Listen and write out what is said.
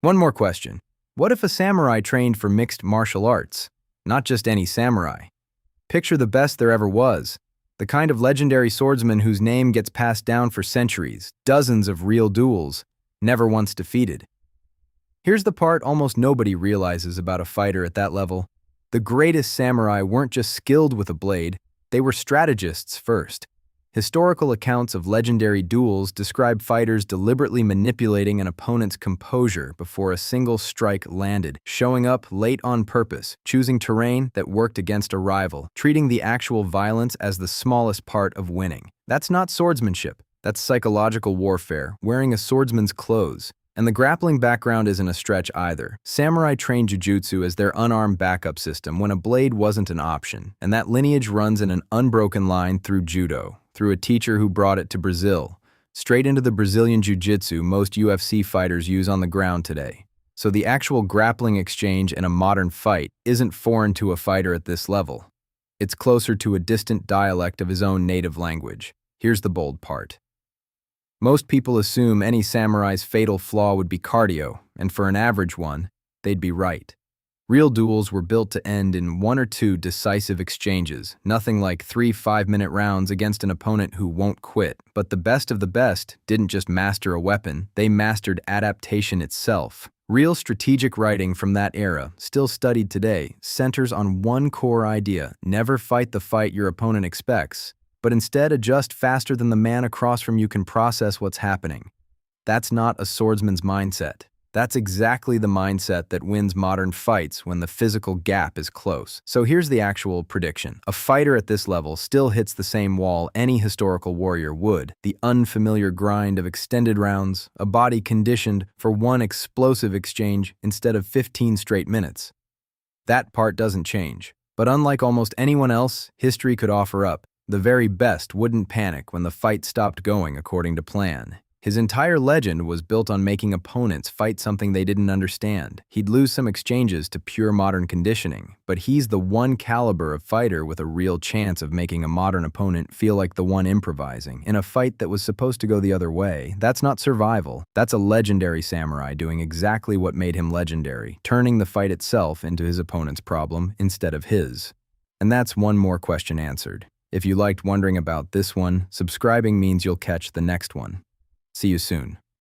One more question. What if a samurai trained for mixed martial arts? Not just any samurai. Picture the best there ever was. The kind of legendary swordsman whose name gets passed down for centuries, dozens of real duels, never once defeated. Here's the part almost nobody realizes about a fighter at that level. The greatest samurai weren't just skilled with a blade, they were strategists first. Historical accounts of legendary duels describe fighters deliberately manipulating an opponent's composure before a single strike landed, showing up late on purpose, choosing terrain that worked against a rival, treating the actual violence as the smallest part of winning. That's not swordsmanship. That's psychological warfare, wearing a swordsman's clothes. And the grappling background isn't a stretch either. Samurai trained jujutsu as their unarmed backup system when a blade wasn't an option, and that lineage runs in an unbroken line through judo, through a teacher who brought it to Brazil, straight into the Brazilian jiu-jitsu most UFC fighters use on the ground today. So the actual grappling exchange in a modern fight isn't foreign to a fighter at this level. It's closer to a distant dialect of his own native language. Here's the bold part. Most people assume any samurai's fatal flaw would be cardio, and for an average one, they'd be right. Real duels were built to end in 1 or 2 decisive exchanges, nothing like 3 5-minute rounds against an opponent who won't quit. But the best of the best didn't just master a weapon, they mastered adaptation itself. Real strategic writing from that era, still studied today, centers on one core idea: never fight the fight your opponent expects, but instead adjust faster than the man across from you can process what's happening. That's not a swordsman's mindset. That's exactly the mindset that wins modern fights when the physical gap is close. So here's the actual prediction. A fighter at this level still hits the same wall any historical warrior would: the unfamiliar grind of extended rounds, a body conditioned for one explosive exchange instead of 15 straight minutes. That part doesn't change. But unlike almost anyone else history could offer up, the very best wouldn't panic when the fight stopped going according to plan. His entire legend was built on making opponents fight something they didn't understand. He'd lose some exchanges to pure modern conditioning, but he's the one caliber of fighter with a real chance of making a modern opponent feel like the one improvising in a fight that was supposed to go the other way. That's not survival. That's a legendary samurai doing exactly what made him legendary, turning the fight itself into his opponent's problem instead of his. And that's one more question answered. If you liked wondering about this one, subscribing means you'll catch the next one. See you soon.